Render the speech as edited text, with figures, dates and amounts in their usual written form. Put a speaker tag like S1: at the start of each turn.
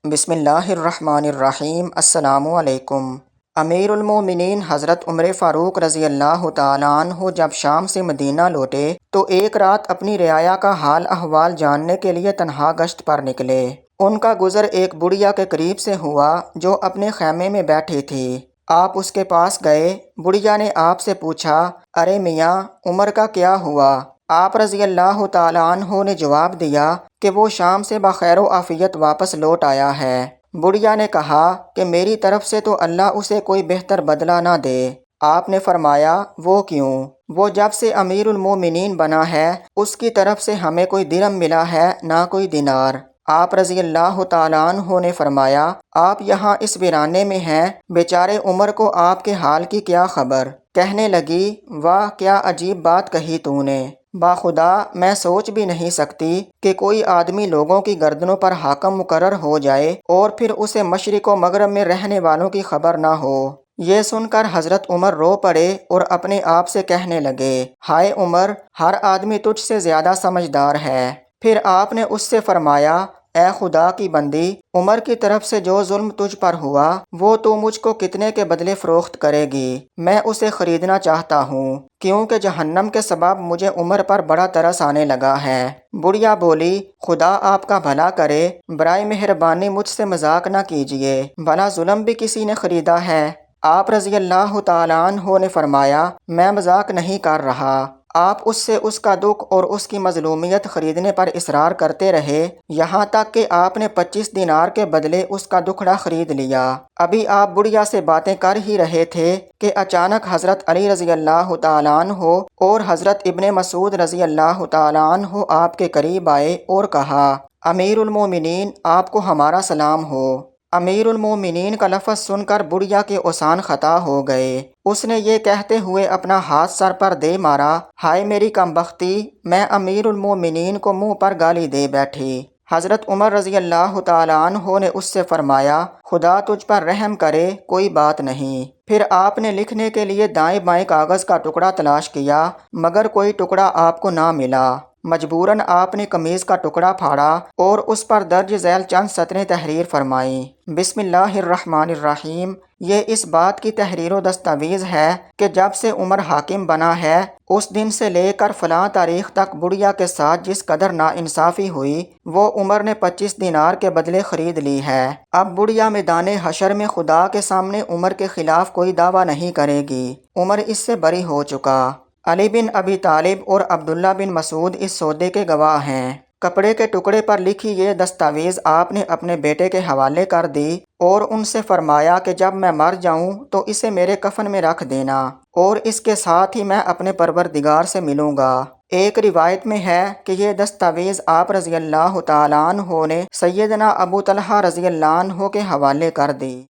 S1: بسم اللہ الرحمن الرحیم۔ السلام علیکم۔ امیر المومنین حضرت عمر فاروق رضی اللہ تعالیٰ عنہ جب شام سے مدینہ لوٹے تو ایک رات اپنی رعایا کا حال احوال جاننے کے لیے تنہا گشت پر نکلے۔ ان کا گزر ایک بڑھیا کے قریب سے ہوا جو اپنے خیمے میں بیٹھی تھی۔ آپ اس کے پاس گئے۔ بڑھیا نے آپ سے پوچھا، ارے میاں، عمر کا کیا ہوا؟ آپ رضی اللہ تعالیٰ عنہ نے جواب دیا کہ وہ شام سے بخیر و عافیت واپس لوٹ آیا ہے۔ بڑھیا نے کہا کہ میری طرف سے تو اللہ اسے کوئی بہتر بدلہ نہ دے۔ آپ نے فرمایا، وہ کیوں؟ وہ جب سے امیر المومنین بنا ہے اس کی طرف سے ہمیں کوئی درہم ملا ہے نہ کوئی دینار۔ آپ رضی اللہ تعالیٰ عنہ نے فرمایا، آپ یہاں اس ویرانے میں ہیں، بیچارے عمر کو آپ کے حال کی کیا خبر؟ کہنے لگی، واہ کیا عجیب بات کہی تو نے! باخدا میں سوچ بھی نہیں سکتی کہ کوئی آدمی لوگوں کی گردنوں پر حاکم مقرر ہو جائے اور پھر اسے مشرق و مغرب میں رہنے والوں کی خبر نہ ہو۔ یہ سن کر حضرت عمر رو پڑے اور اپنے آپ سے کہنے لگے، ہائے عمر، ہر آدمی تجھ سے زیادہ سمجھدار ہے۔ پھر آپ نے اس سے فرمایا، اے خدا کی بندی، عمر کی طرف سے جو ظلم تجھ پر ہوا وہ تو مجھ کو کتنے کے بدلے فروخت کرے گی؟ میں اسے خریدنا چاہتا ہوں، کیونکہ جہنم کے سبب مجھے عمر پر بڑا ترس آنے لگا ہے۔ بڑھیا بولی، خدا آپ کا بھلا کرے، برائے مہربانی مجھ سے مذاق نہ کیجیے، بھلا ظلم بھی کسی نے خریدا ہے؟ آپ رضی اللہ تعالیٰ عنہ نے فرمایا، میں مذاق نہیں کر رہا۔ آپ اس سے اس کا دکھ اور اس کی مظلومیت خریدنے پر اصرار کرتے رہے، یہاں تک کہ آپ نے 25 دینار کے بدلے اس کا دکھڑا خرید لیا۔ ابھی آپ بڑھیا سے باتیں کر ہی رہے تھے کہ اچانک حضرت علی رضی اللہ تعالیٰ عنہ اور حضرت ابن مسعود رضی اللہ تعالیٰ عنہ آپ کے قریب آئے اور کہا، امیر المومنین، آپ کو ہمارا سلام ہو۔ امیر المومنین کا لفظ سن کر بڑھیا کے اوسان خطا ہو گئے۔ اس نے یہ کہتے ہوئے اپنا ہاتھ سر پر دے مارا، ہائے میری کم بختی، میں امیر المومنین کو منہ پر گالی دے بیٹھی۔ حضرت عمر رضی اللہ تعالیٰ عنہ نے اس سے فرمایا، خدا تجھ پر رحم کرے، کوئی بات نہیں۔ پھر آپ نے لکھنے کے لیے دائیں بائیں کاغذ کا ٹکڑا تلاش کیا مگر کوئی ٹکڑا آپ کو نہ ملا۔ مجبوراً آپ نے قمیض کا ٹکڑا پھاڑا اور اس پر درج ذیل چند سطریں تحریر فرمائیں۔ بسم اللہ الرحمن الرحیم۔ یہ اس بات کی تحریر و دستاویز ہے کہ جب سے عمر حاکم بنا ہے اس دن سے لے کر فلاں تاریخ تک بڑھیا کے ساتھ جس قدر ناانصافی ہوئی وہ عمر نے 25 دینار کے بدلے خرید لی ہے۔ اب بڑھیا میدان حشر میں خدا کے سامنے عمر کے خلاف کوئی دعویٰ نہیں کرے گی۔ عمر اس سے بری ہو چکا۔ علی بن ابی طالب اور عبداللہ بن مسعود اس سودے کے گواہ ہیں۔ کپڑے کے ٹکڑے پر لکھی یہ دستاویز آپ نے اپنے بیٹے کے حوالے کر دی اور ان سے فرمایا کہ جب میں مر جاؤں تو اسے میرے کفن میں رکھ دینا اور اس کے ساتھ ہی میں اپنے پروردگار سے ملوں گا۔ ایک روایت میں ہے کہ یہ دستاویز آپ رضی اللہ تعالیٰ عنہ نے سیدنا ابو طلحہ رضی اللہ عنہ کے حوالے کر دی۔